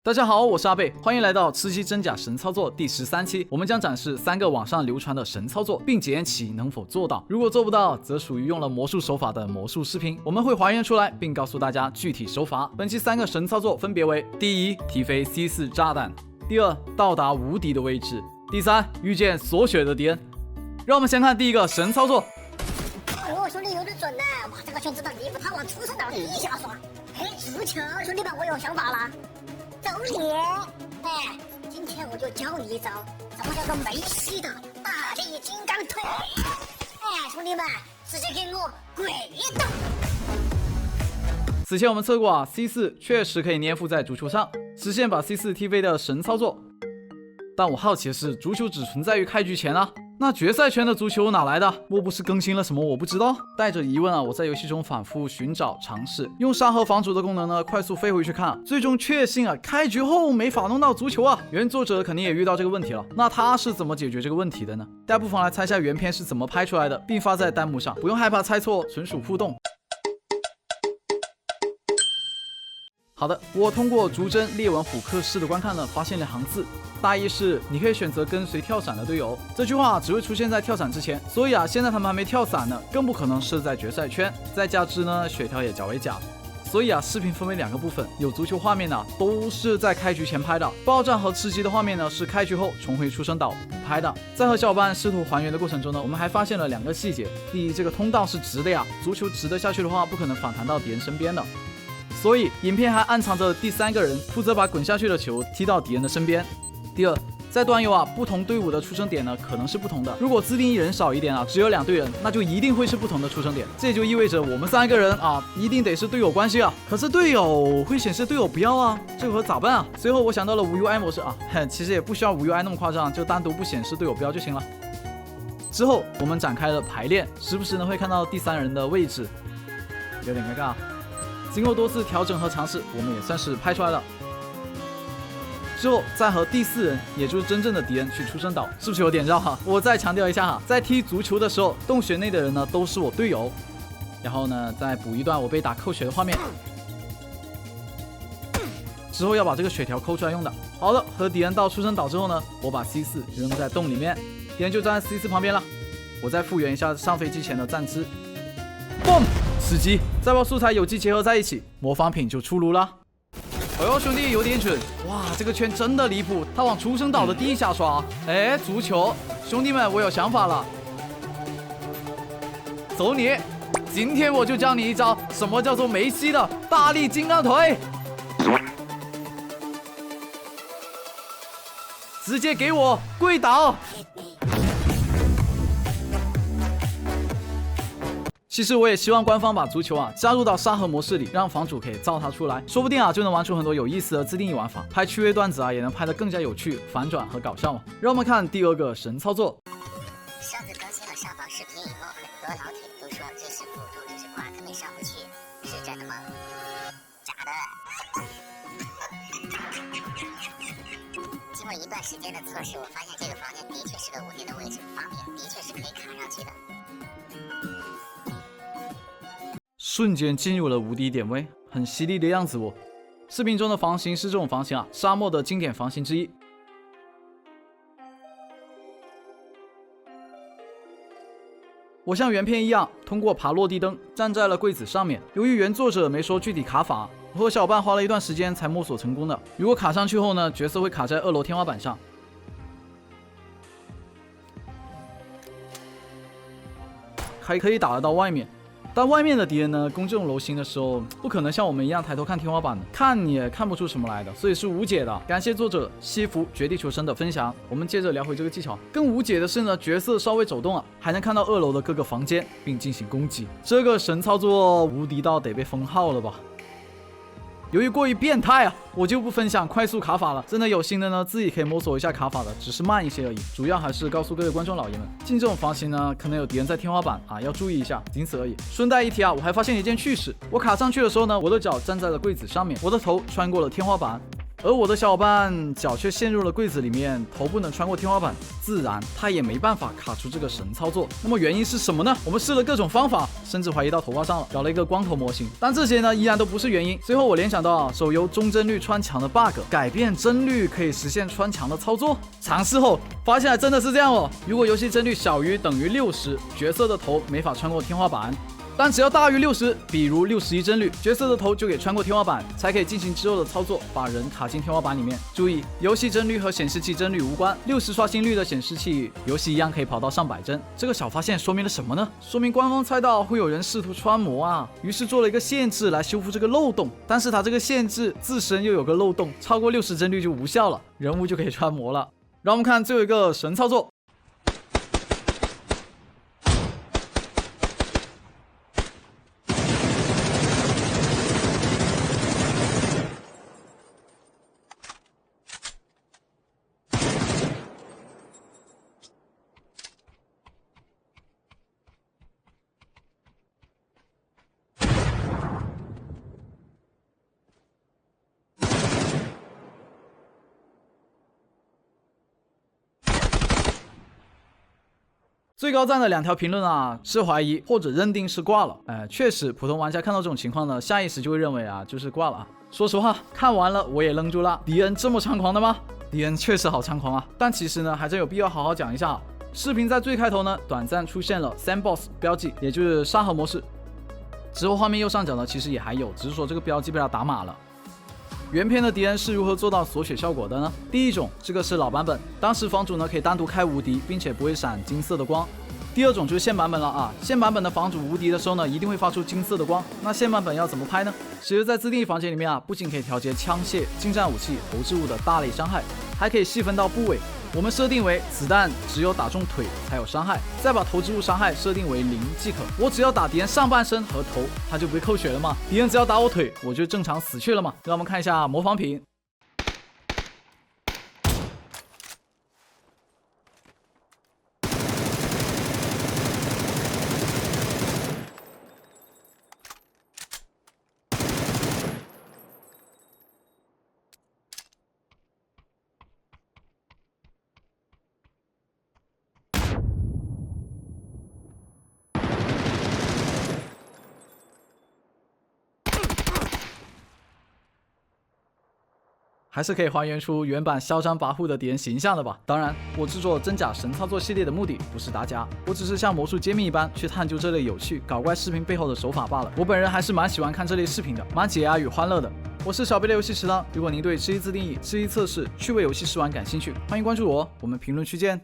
大家好，我是阿贝，欢迎来到吃鸡真假神操作第13期。我们将展示3个网上流传的神操作，并检验其能否做到。如果做不到，则属于用了魔术手法的魔术视频，我们会还原出来，并告诉大家具体手法。本期3个神操作分别为：第一，踢飞 C4 炸弹；第二，到达无敌的位置；第三，遇见所选的敌人。让我们先看第一个神操作。哎呦，兄弟有点准呢！哇，这个圈子的离谱，他往出生岛地下刷。嘿，足球，兄弟们，我有想法了。走你！哎，今天我就教你一招，什么叫做梅西的大力金刚腿？哎，兄弟们，直接给我跪倒！此前我们测过C4 确实可以粘附在足球上，实现把 C4 踢飞的神操作。但我好奇的是，足球只存在于开局前啊，那决赛圈的足球哪来的？莫不是更新了什么我不知道？带着疑问我在游戏中反复寻找尝试，用沙盒房主的功能快速飞回去看，最终确信开局后没法弄到足球原作者肯定也遇到这个问题了，那他是怎么解决这个问题的呢？大家不妨来猜下原片是怎么拍出来的，并发在弹幕上，不用害怕猜错，纯属互动。好的，我通过逐帧列文虎克式的观看发现2行字，大意是你可以选择跟随跳伞的队友，这句话只会出现在跳伞之前，所以现在他们还没跳伞呢，更不可能是在决赛圈。再加之血条也较为假，所以视频分为2个部分，有足球画面都是在开局前拍的，爆炸和吃鸡的画面是开局后重回出生岛补拍的。在和小伙伴试图还原的过程中我们还发现了2个细节。第一，这个通道是直的足球直的下去的话，不可能反弹到敌人身边的。所以影片还暗藏着第3个人，负责把滚下去的球踢到敌人的身边。第二，在端游不同队伍的出生点可能是不同的。如果自定义人少一点只有2队人，那就一定会是不同的出生点。这也就意味着我们3个人一定得是队友关系可是队友会显示队友不要这个可咋办随后我想到了无 UI 模式其实也不需要无 UI 那么夸张，就单独不显示队友标就行了。之后我们展开了排练，时不时会看到第3人的位置，有点尴尬。经过多次调整和尝试，我们也算是拍出来了。之后再和第4人，也就是真正的敌人去出生岛，是不是有点绕我再强调一下在踢足球的时候，洞穴内的人都是我队友。然后再补一段我被打扣血的画面。之后要把这个血条抠出来用的。好了，和敌人到出生岛之后我把 C4 扔在洞里面，敌人就站在 C4 旁边了。我再复原一下上飞机前的站姿。嘣！吃鸡，再把素材有机结合在一起，模仿品就出炉了。哎呦，兄弟有点准！哇，这个圈真的离谱，他往出生岛的地下刷。哎，足球，兄弟们，我有想法了。走你！今天我就教你一招，什么叫做梅西的大力金刚腿，直接给我跪倒！其实我也希望官方把足球加入到沙盒模式里，让房主可以造它出来，说不定就能玩出很多有意思的自定义玩法，拍趣味段子也能拍得更加有趣、反转和搞笑嘛。让我们看第2个神操作。上次更新了上房视频以后，很多老铁都说这是辅助，这是挂，根本上不去，是真的吗？假的。经过一段时间的测试，我发现这个房间的确是个无敌的位置，房顶的确是可以卡上去的。瞬间进入了无敌点位，很犀利的样子视频中的房型是这种房型沙漠的经典房型之一。我像原片一样，通过爬落地灯站在了柜子上面。由于原作者没说具体卡法，我和小伙伴花了一段时间才摸索成功的。如果卡上去后角色会卡在2楼天花板上。还可以打得到外面。但外面的敌人攻这种楼型的时候，不可能像我们一样抬头看天花板的，看也看不出什么来的，所以是无解的。感谢作者西服绝地求生的分享。我们接着聊回这个技巧。更无解的是角色稍微走动还能看到2楼的各个房间，并进行攻击。这个神操作无敌到得被封号了吧？由于过于变态我就不分享快速卡法了。真的有心的自己可以摸索一下卡法的，只是慢一些而已。主要还是告诉各位观众老爷们，进这种房型可能有敌人在天花板要注意一下，仅此而已。顺带一提我还发现一件趣事，我卡上去的时候我的脚站在了柜子上面，我的头穿过了天花板。而我的小伙伴脚却陷入了柜子里面，头不能穿过天花板，自然他也没办法卡出这个神操作。那么原因是什么呢？我们试了各种方法，甚至怀疑到头发上了，搞了一个光头模型，但这些呢依然都不是原因。随后我联想到手游中帧率穿墙的 bug， 改变帧率可以实现穿墙的操作。尝试后发现还真的是这样哦。如果游戏帧率小于等于60，角色的头没法穿过天花板。但只要大于60，比如61帧率，角色的头就可以穿过天花板，才可以进行之后的操作，把人卡进天花板里面。注意，游戏帧率和显示器帧率无关，60刷新率的显示器，游戏一样可以跑到上百帧。这个小发现说明了什么呢？说明官方猜到会有人试图穿模啊，于是做了一个限制来修复这个漏洞。但是它这个限制自身又有个漏洞，超过60帧率就无效了，人物就可以穿模了。让我们看最后一个神操作。最高赞的2条评论啊，是怀疑或者认定是挂了。确实，普通玩家看到这种情况呢，下意识就会认为啊，就是挂了啊。说实话，看完了我也愣住了，迪恩这么猖狂的吗？迪恩确实好猖狂啊，但其实呢，还真有必要好好讲一下啊。视频在最开头呢，短暂出现了 Sandbox 标记，也就是沙盒模式。之后画面右上角呢，其实也还有，只是说这个标记被他打码了。原片的敌人是如何做到锁血效果的呢？第一种，这个是老版本，当时房主呢可以单独开无敌，并且不会闪金色的光。第二种就是现版本了啊，现版本的房主无敌的时候呢，一定会发出金色的光。那现版本要怎么拍呢？其实，在自定义房间里面啊，不仅可以调节枪械、近战武器、投掷物的大类伤害，还可以细分到部位。我们设定为子弹只有打中腿才有伤害，再把投掷物伤害设定为0即可。我只要打敌人上半身和头，他就不会扣血了嘛。敌人只要打我腿，我就正常死去了嘛。让我们看一下模仿品。还是可以还原出原版嚣张跋扈的敌人形象的吧。当然，我制作真假神操作系列的目的不是打假，我只是像魔术揭秘一般去探究这类有趣搞怪视频背后的手法罢了。我本人还是蛮喜欢看这类视频的，蛮解压与欢乐的。我是小贝的游戏食堂，如果您对吃鸡自定义、吃鸡测试、趣味游戏试玩感兴趣，欢迎关注我，我们评论区见。